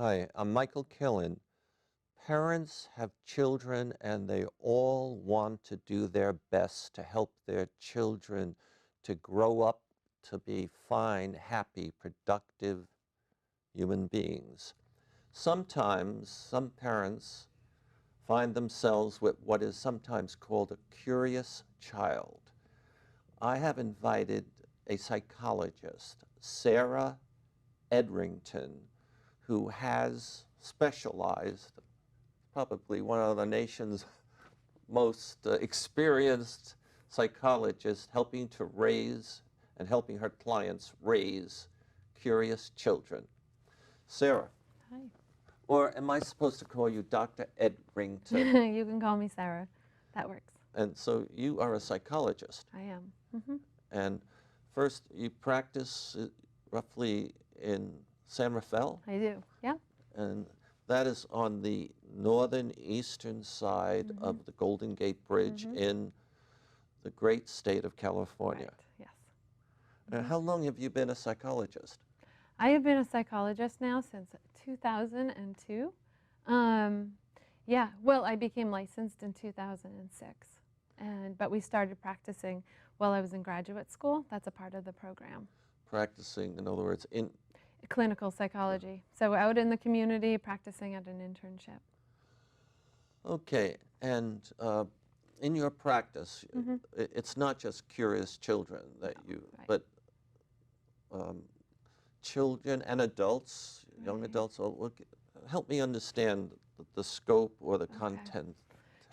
Hi, I'm Michael Killen. Parents have children and they all want to do their best to help their children to grow up to be fine, happy, productive human beings. Sometimes some parents find themselves with what is sometimes called a curious child. I have invited a psychologist, Sara Edrington, who has specialized, probably one of the nation's most experienced psychologists, helping to raise and helping her clients raise curious children. Sarah, Hi. or am I supposed to call you Dr. Edrington? You can call me Sarah. That works. And so you are a psychologist. I am. Hmm. And first, you practice roughly in San Rafael? I do. Yeah. And that is on the northern eastern side of the Golden Gate Bridge in the great state of California. Right. Yes. How long have you been a psychologist? I have been a psychologist now since 2002. Yeah. Well, I became licensed in 2006, but we started practicing while I was in graduate school. That's a part of the program. Practicing, in other words, in Clinical psychology. So out in the community, practicing at an internship. Okay, and in your practice, it's not just curious children that you, Right. but children and adults, young adults. Help me understand the scope or the content.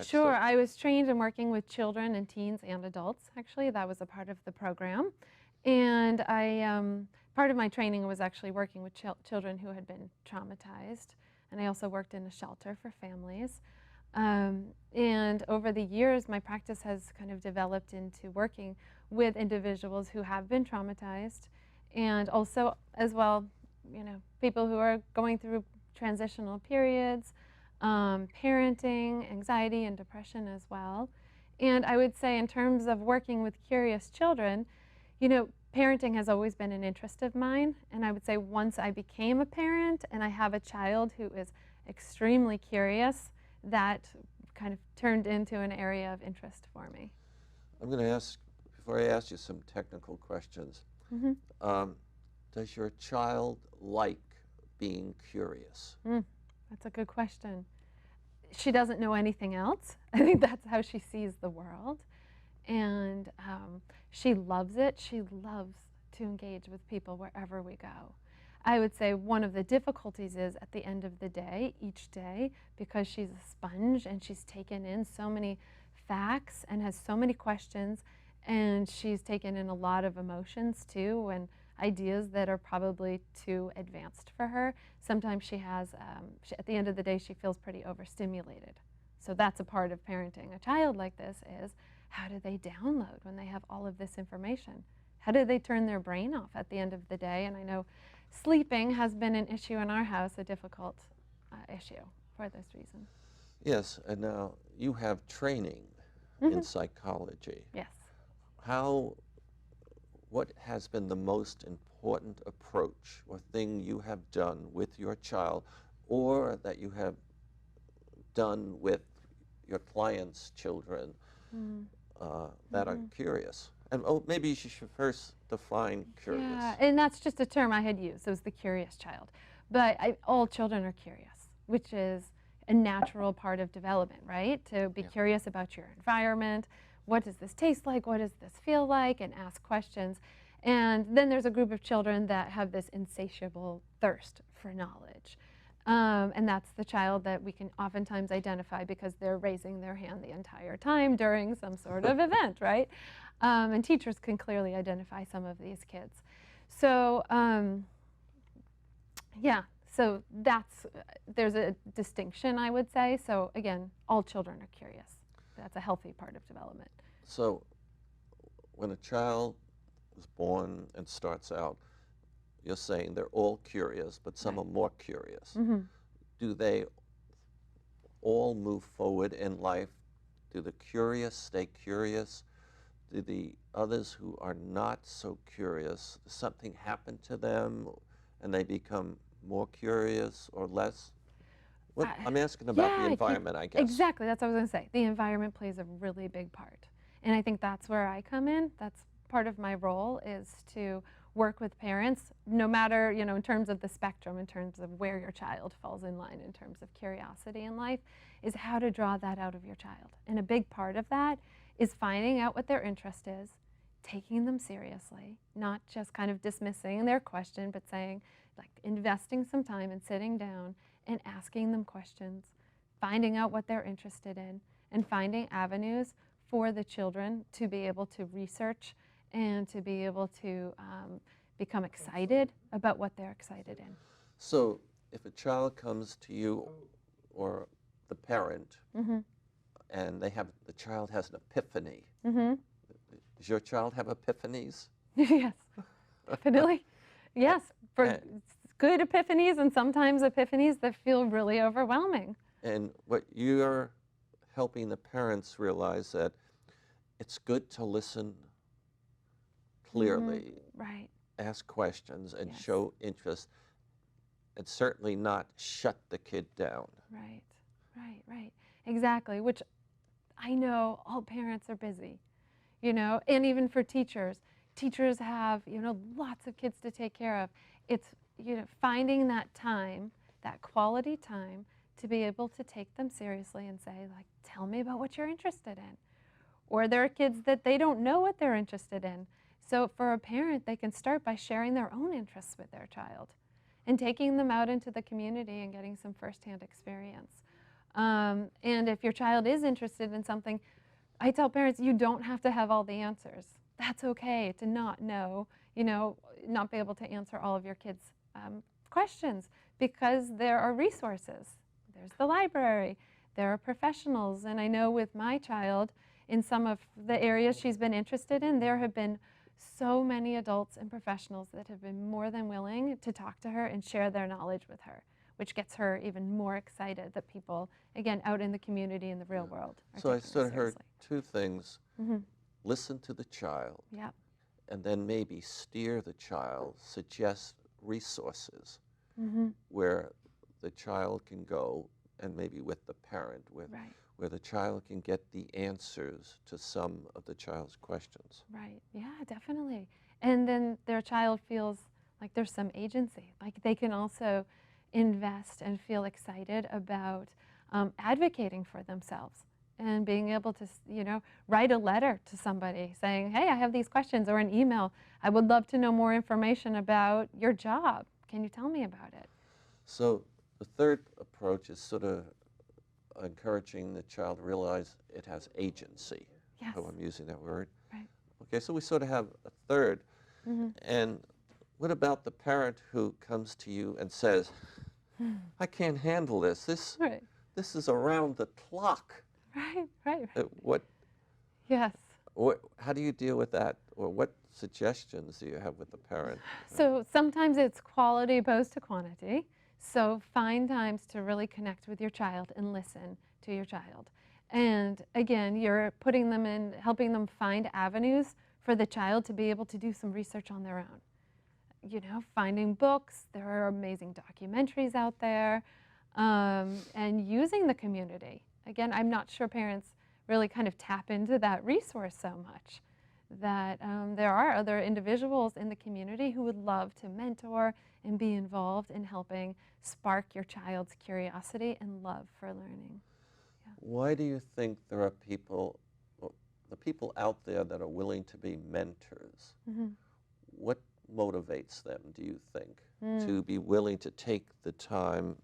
Sure. I was trained in working with children and teens and adults. Actually, that was a part of the program. And part of my training was actually working with children who had been traumatized. And I also worked in a shelter for families. And over the years, my practice has kind of developed into working with individuals who have been traumatized, and also, as well, people who are going through transitional periods, parenting, anxiety, and depression as well. And I would say, in terms of working with curious children, parenting has always been an interest of mine. And I would say once I became a parent and I have a child who is extremely curious, that kind of turned into an area of interest for me. I'm going to ask, before I ask you some technical questions, does your child like being curious? That's a good question. She doesn't know anything else. I think that's how she sees the world. And she loves it. She loves to engage with people wherever we go. I would say one of the difficulties is at the end of the day, each day, because she's a sponge and she's taken in so many facts and has so many questions, and she's taken in a lot of emotions too, and ideas that are probably too advanced for her. Sometimes she has, at the end of the day, she feels pretty overstimulated. So that's a part of parenting a child like this is, how do they download when they have all of this information? How do they turn their brain off at the end of the day? And I know sleeping has been an issue in our house, a difficult issue for this reason. Yes, and now you have training in psychology. Yes. What has been the most important approach or thing you have done with your child, or that you have done with your clients' children that are curious? And maybe you should first define curious. Yeah, and that's just a term I had used. It was the curious child. But all children are curious, which is a natural part of development, right? To be curious about your environment. What does this taste like? What does this feel like? And ask questions. And then there's a group of children that have this insatiable thirst for knowledge. And that's the child that we can oftentimes identify because they're raising their hand the entire time during some sort of event, right? And teachers can clearly identify some of these kids. So, yeah, so there's a distinction, I would say. So again, all children are curious. That's a healthy part of development. So when a child is born and starts out, you're saying they're all curious, but some are more curious. Do they all move forward in life? Do the curious stay curious? Do the others who are not so curious, something happen to them and they become more curious or less? What, I- I'm asking about the yeah, environment, I guess. exactly. That's what I was going to say. The environment plays a really big part. And I think that's where I come in. That's part of my role, is to work with parents, no matter, in terms of the spectrum, in terms of where your child falls in line, in terms of curiosity in life, is how to draw that out of your child. And a big part of that is finding out what their interest is, taking them seriously, not just kind of dismissing their question, but saying, like, investing some time and sitting down and asking them questions, finding out what they're interested in, and finding avenues for the children to be able to research and to be able to become excited about what they're excited in. So if a child comes to you or the parent and the child has an epiphany, does your child have epiphanies? Yes, definitely. Yes, for good epiphanies and sometimes epiphanies that feel really overwhelming. And what you're helping the parents realize that it's good to listen clearly, Right. ask questions, and Yes. show interest, and certainly not shut the kid down. Right, right, right. Exactly, which I know all parents are busy, and even for teachers. Teachers have, lots of kids to take care of. It's, finding that time, that quality time, to be able to take them seriously and say, like, tell me about what you're interested in. Or there are kids that they don't know what they're interested in. So for a parent, they can start by sharing their own interests with their child and taking them out into the community and getting some firsthand experience. And if your child is interested in something, I tell parents, you don't have to have all the answers. That's okay to not know, not be able to answer all of your kids' questions, because there are resources. There's the library, there are professionals, and I know with my child, in some of the areas she's been interested in, there have been so many adults and professionals that have been more than willing to talk to her and share their knowledge with her, which gets her even more excited that people, again, out in the community in the real world are So I taking sort this of heard seriously. two things. Listen to the child, Yep. and then maybe steer the child, suggest resources where the child can go, and maybe with the parent, Right. where the child can get the answers to some of the child's questions. Right. Yeah, definitely. And then their child feels like there's some agency. Like they can also invest and feel excited about advocating for themselves and being able to, write a letter to somebody saying, hey, I have these questions, or an email. I would love to know more information about your job. Can you tell me about it? So the third approach is sort of encouraging the child to realize it has agency. Yes. Oh, I'm using that word. Right. Okay, so we sort of have a third. And what about the parent who comes to you and says, I can't handle this. Right. This is around the clock. Right. Right. What? Yes. How do you deal with that? Or what suggestions do you have with the parent? So sometimes it's quality opposed to quantity. So find times to really connect with your child and listen to your child. And again, you're putting them in, helping them find avenues for the child to be able to do some research on their own. Finding books, there are amazing documentaries out there, and using the community. Again, I'm not sure parents really kind of tap into that resource so much, that there are other individuals in the community who would love to mentor and be involved in helping spark your child's curiosity and love for learning. Yeah. Why do you think there are the people out there that are willing to be mentors? What motivates them, do you think, to be willing to take the time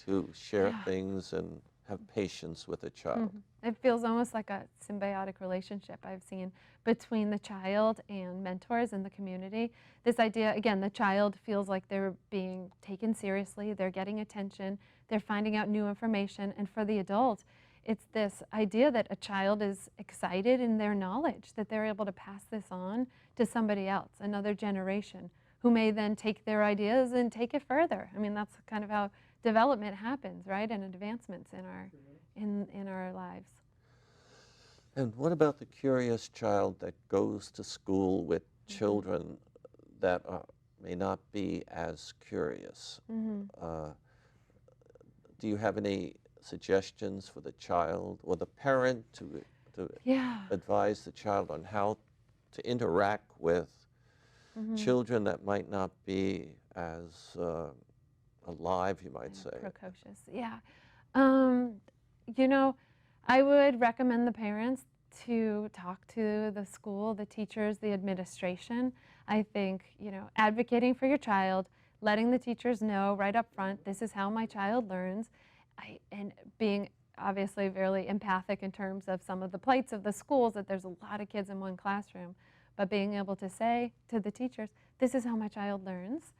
to share things and have patience with a child? It feels almost like a symbiotic relationship I've seen between the child and mentors in the community. This idea, again, the child feels like they're being taken seriously, they're getting attention, they're finding out new information, and for the adult, it's this idea that a child is excited in their knowledge, that they're able to pass this on to somebody else, another generation, who may then take their ideas and take it further. I mean, that's kind of how development happens, right, and advancements in our lives. And what about the curious child that goes to school with children that are may not be as curious. Mm-hmm. Do you have any suggestions for the child or the parent to Yeah. advise the child on how to interact with Mm-hmm. children that might not be as alive, you might say? Precocious. Yeah. Um, you know, I would recommend the parents to talk to the school, the teachers, the administration. I think, advocating for your child, letting the teachers know right up front, this is how my child learns, and being obviously very empathic in terms of some of the plights of the schools, that there's a lot of kids in one classroom, but being able to say to the teachers, this is how my child learns.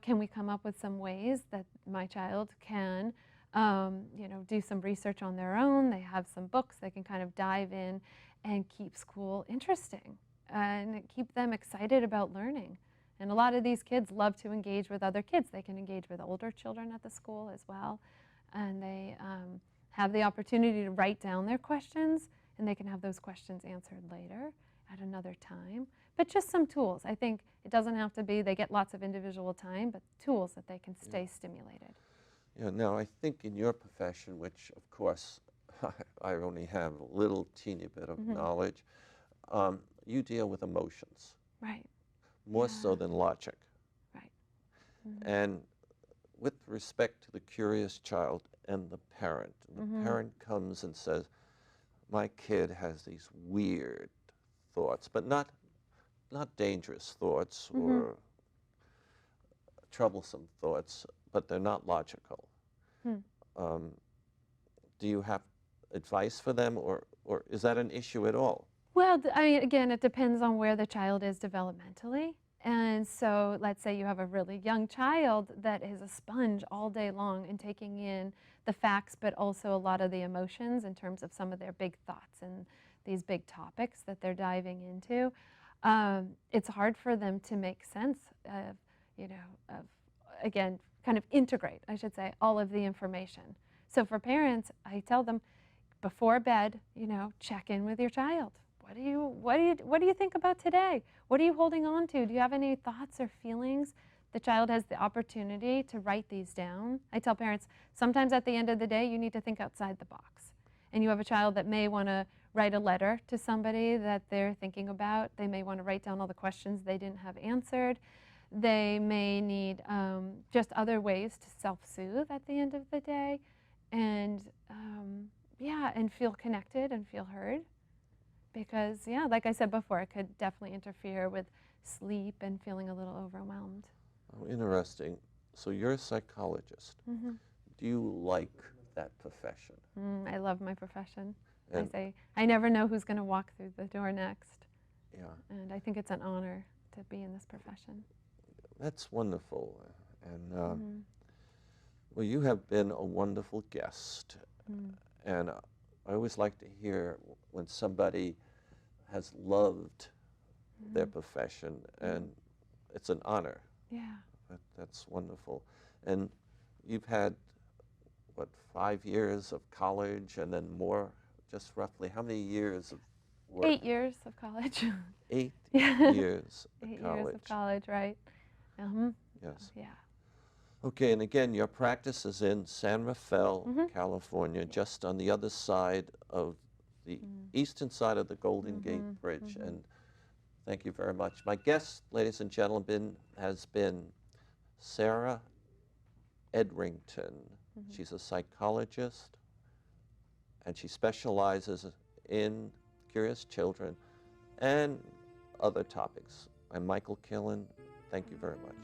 Can we come up with some ways that my child can do some research on their own? They have some books they can kind of dive in and keep school interesting and keep them excited about learning. And a lot of these kids love to engage with other kids. They can engage with older children at the school as well. And they have the opportunity to write down their questions, and they can have those questions answered later at another time. But just some tools. I think it doesn't have to be they get lots of individual time, but tools that they can stay stimulated. Yeah, now I think in your profession, which of course I only have a little teeny bit of knowledge, you deal with emotions. Right. More so than logic. Right. And with respect to the curious child and the parent comes and says, my kid has these weird thoughts, but not dangerous thoughts or troublesome thoughts, but they're not logical. Do you have advice for them, or is that an issue at all? Well, again, it depends on where the child is developmentally. And so let's say you have a really young child that is a sponge all day long and taking in the facts, but also a lot of the emotions in terms of some of their big thoughts and these big topics that they're diving into. It's hard for them to make sense of, again, kind of integrate, I should say, all of the information. So for parents, I tell them before bed, check in with your child. What do you think about today? What are you holding on to? Do you have any thoughts or feelings? The child has the opportunity to write these down. I tell parents, sometimes at the end of the day, you need to think outside the box. And you have a child that may want to write a letter to somebody that they're thinking about. They may want to write down all the questions they didn't have answered. They may need just other ways to self-soothe at the end of the day, and and feel connected and feel heard. Because, like I said before, it could definitely interfere with sleep and feeling a little overwhelmed. Oh, interesting. So you're a psychologist. Do you like that profession? I love my profession. And I say, I never know who's going to walk through the door next. yeah. And I think it's an honor to be in this profession. That's wonderful. And well, you have been a wonderful guest. And I always like to hear when somebody has loved their profession, and it's an honor. Yeah. That's wonderful. And you've had, 5 years of college and then more, just roughly, how many years of work? 8 years of college. 8 years of 8 college. years of college, right. Yes. Yeah. Okay, and again, your practice is in San Rafael, California, just on the other side of the eastern side of the Golden Gate Bridge. And thank you very much. My guest, ladies and gentlemen, has been Sara Edrington. She's a psychologist, and she specializes in curious children and other topics. I'm Michael Killen. Thank you very much.